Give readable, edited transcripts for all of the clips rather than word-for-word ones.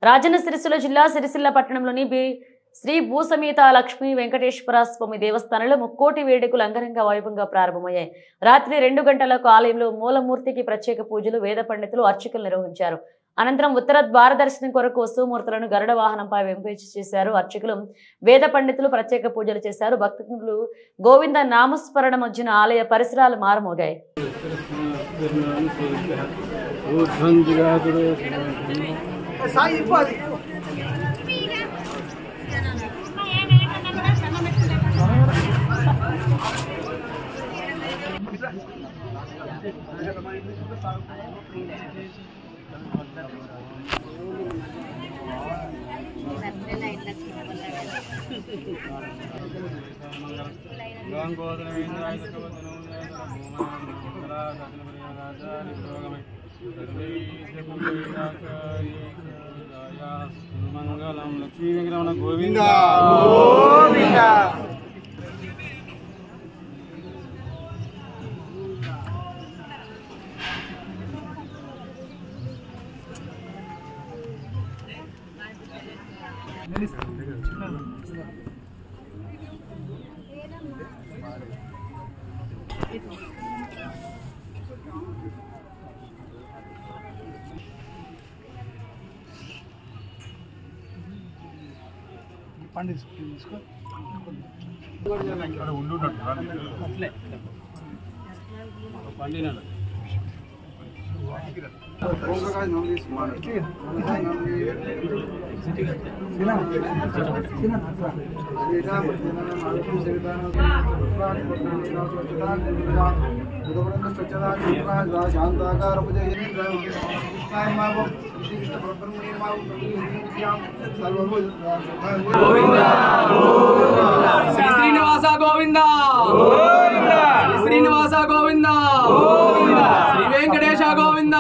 రాజన్న సిరిసిల్ల జిల్లా సిరిసిల్ల పట్టణంలోని శ్రీ భూసమేత లక్ష్మీ వెంకటేశ్వర స్వామి దేవస్థానంలో ముక్కోటి వేడుకలు అంగరంగ వైభవంగా ప్రారంభమయ్యాయి. రాత్రి 2 గంటలకు ఆలయంలో మూలమూర్తికి ప్రత్యేక పూజలు వేద పండితులు అర్చకులు నిర్వహించారు. అనంతరం ఉత్తర ద్వార దర్శనం కొరకు వస్తుమూర్తులను గరుడ వాహనంపై వెంపేచి చేశారు. అర్చకులు వేద పండితులు ప్రత్యేక పూజలు చేశారు. భక్తులు గోవింద నామస్మరణ మధ్యన ఆలయ పరిసరాలు మారుమోగాయి. మంగళం లక్ష్మీ వెంకటరమణ గోవింద పండిత్ శ్రీనివాస గోవింద శ్రీనివాస గోవింద శ్రీ వెంకటేశ గోవింద.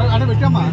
అక్కడ పెట్టమ్మా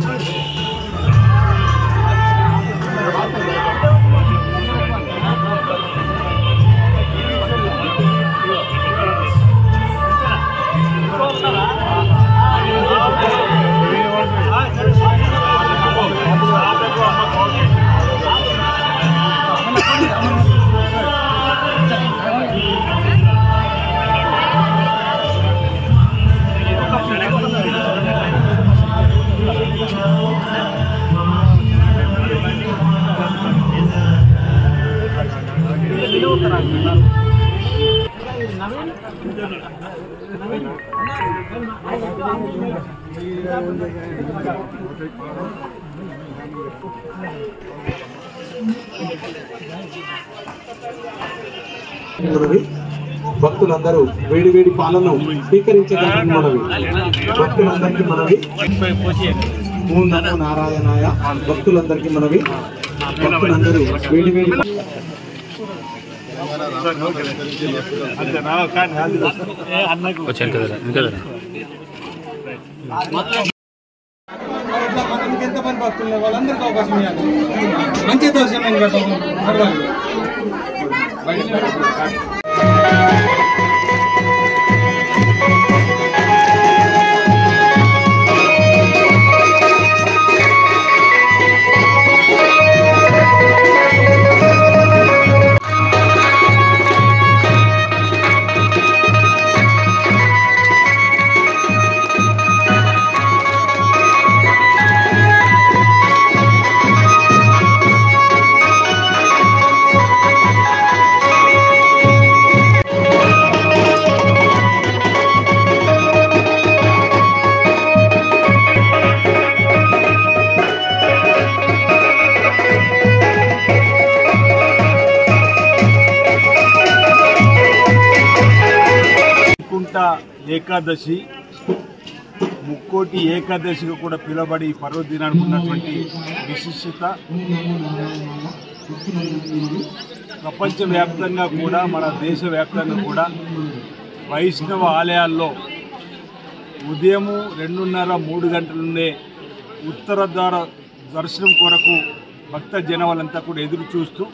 భక్తులందరూ వేడి వేడి పాలను స్వీకరించడానికి మనవి. భక్తులందరికీ మనవి. ఓం నమో నారాయణాయ. భక్తులందరికీ మనవి. భక్తులందరూ వేడి వేడి ఎంతమంది భక్తులు వాళ్ళందరికీ అవకాశం ఇవ్వాలి. మంచి దర్శనం ఏకాదశి ముక్కోటి ఏకాదశిగా కూడా పిలువబడి ఈ పర్వదినానికి ఉన్నటువంటి విశిష్టత ప్రపంచవ్యాప్తంగా కూడా మన దేశవ్యాప్తంగా కూడా వైష్ణవ ఆలయాల్లో ఉదయం 2:30-3 గంటల నుండే ఉత్తర ద్వార దర్శనం కొరకు భక్త జనవాళ్ళంతా కూడా ఎదురు చూస్తూ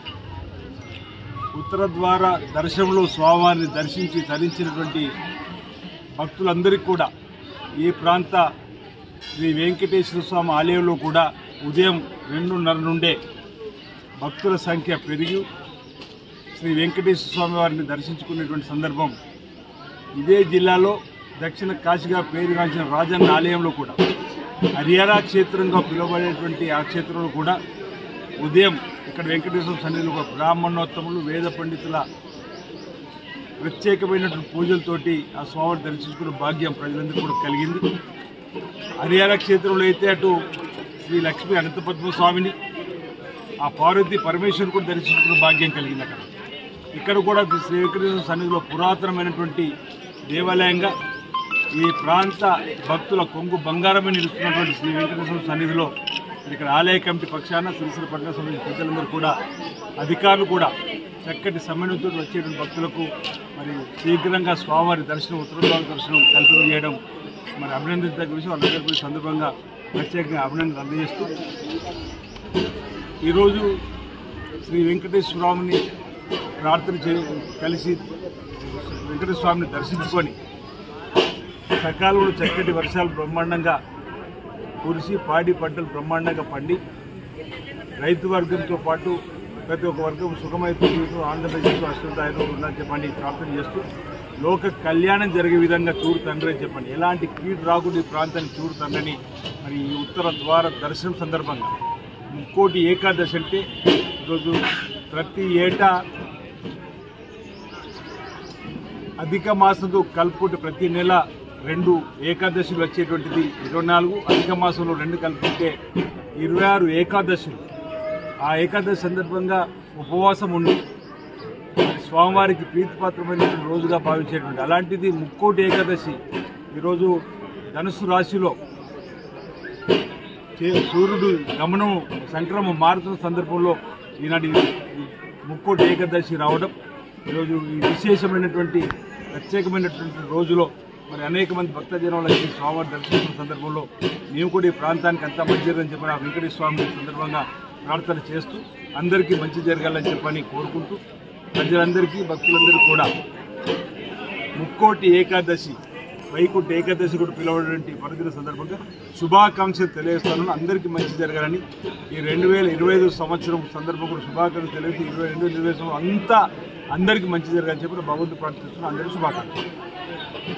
ఉత్తర ద్వార దర్శనంలో స్వామివారిని దర్శించి ధరించినటువంటి భక్తులందరికీ కూడా ఈ ప్రాంత శ్రీ వెంకటేశ్వర స్వామి ఆలయంలో కూడా ఉదయం 2:30 నుండే భక్తుల సంఖ్య పెరిగి శ్రీ వెంకటేశ్వర స్వామి వారిని దర్శించుకునేటువంటి సందర్భం. ఇదే జిల్లాలో దక్షిణ కాశీగా పేరుగాంచిన రాజన్న ఆలయంలో కూడా హరియారా క్షేత్రంగా పిలువబడేటువంటి ఆ క్షేత్రంలో కూడా ఉదయం ఇక్కడ వెంకటేశ్వర సన్నిధిలో బ్రాహ్మణోత్తములు వేద పండితుల ప్రత్యేకమైనటువంటి పూజలతోటి ఆ స్వామిని దర్శించుకునే భాగ్యం ప్రజలందరూ కూడా కలిగింది. హరియారా క్షేత్రంలో అయితే అటు శ్రీ లక్ష్మీ అనంతపద్మ స్వామిని ఆ పార్వతీ పరమేశ్వరుని కూడా దర్శించుకునే భాగ్యం కలిగింది. ఇక్కడ కూడా శ్రీ వెంకటేశ్వర సన్నిధిలో పురాతనమైనటువంటి దేవాలయంగా ఈ ప్రాంత భక్తుల కొంగు బంగారమే నిలుస్తున్నటువంటి శ్రీ వెంకటేశ్వర సన్నిధిలో ఇక్కడ ఆలయ కమిటీ పక్షాన సిరిసిల్ల పట్టణ సమితి పెద్దలందరూ కూడా అధికారులు కూడా చక్కటి సమన్వయంతో వచ్చేటువంటి భక్తులకు మరి శీఘ్రంగా స్వామివారి దర్శనం ఉత్తరద్వార దర్శనం కల్పన చేయడం మరి అభినందించదగ్గ విషయం. అందరికీ కూడా సందర్భంగా ప్రత్యేకంగా అభినందనలు అందజేస్తూ ఈరోజు శ్రీ వెంకటేశ్వర స్వామిని ప్రార్థన కలిసి వెంకటేశ్వర స్వామిని దర్శించుకొని సకాలంలో చక్కటి వర్షాలు బ్రహ్మాండంగా కురిసి పాడి పంటలు బ్రహ్మాండంగా పండి రైతు వర్గంతో పాటు ప్రతి ఒక్క వర్గం సుఖమైతే ఆంధ్రప్రదేశ్లో అష్టదాయంలో ఉందని చెప్పండి ప్రార్థన చేస్తూ లోక కళ్యాణం జరిగే విధంగా చూడు తండ్రి అని చెప్పండి. ఎలాంటి కీడు రాకుండా ఈ ప్రాంతాన్ని చూడు తండ్రిని మరి ఈ ఉత్తర ద్వార దర్శనం సందర్భంగా ముక్కోటి ఏకాదశి అంటే ఈరోజు ప్రతి ఏటా అధిక మాసంతో కలుపుకుంటే ప్రతి నెల 2 ఏకాదశులు వచ్చేటువంటిది 24, అధిక మాసంలో 2 కలుపుకుంటే 26 ఏకాదశులు. ఆ ఏకాదశి సందర్భంగా ఉపవాసం ఉండి స్వామివారికి ప్రీతిపాత్రమైనటువంటి రోజుగా భావించేటువంటి అలాంటిది ముక్కోటి ఏకాదశి ఈరోజు ధనుసు రాశిలో సూర్యుడు గమనం సంక్రమం మారుతున్న సందర్భంలో ఈనాటి ముక్కోటి ఏకాదశి రావడం ఈరోజు ఈ విశేషమైనటువంటి ప్రత్యేకమైనటువంటి రోజులో మరి అనేక మంది భక్తజనం వచ్చి స్వామివారి దర్శించిన సందర్భంలో మేము కూడా ఈ ప్రాంతానికి అంతా మంచి జరగాలని చెప్పని ఆ వెంకటేశ్వర స్వామి సందర్భంగా ప్రార్థన చేస్తూ అందరికీ మంచి జరగాలని చెప్పని కోరుకుంటూ ప్రజలందరికీ భక్తులందరూ కూడా ముక్కోటి ఏకాదశి వైకుంఠ ఏకాదశి కూడా పిలవటువంటి పర్వదిన సందర్భంగా శుభాకాంక్షలు తెలియజేస్తాను. అందరికీ మంచి జరగాలని ఈ 2025 సంవత్సరం సందర్భం కూడా శుభాకాంక్షలు తెలియజేసి 2022 అంతా అందరికీ మంచి జరగాలని చెప్పి భగవంతుడు ప్రార్థిస్తున్నాను. అందరికీ శుభాకాంక్షలు.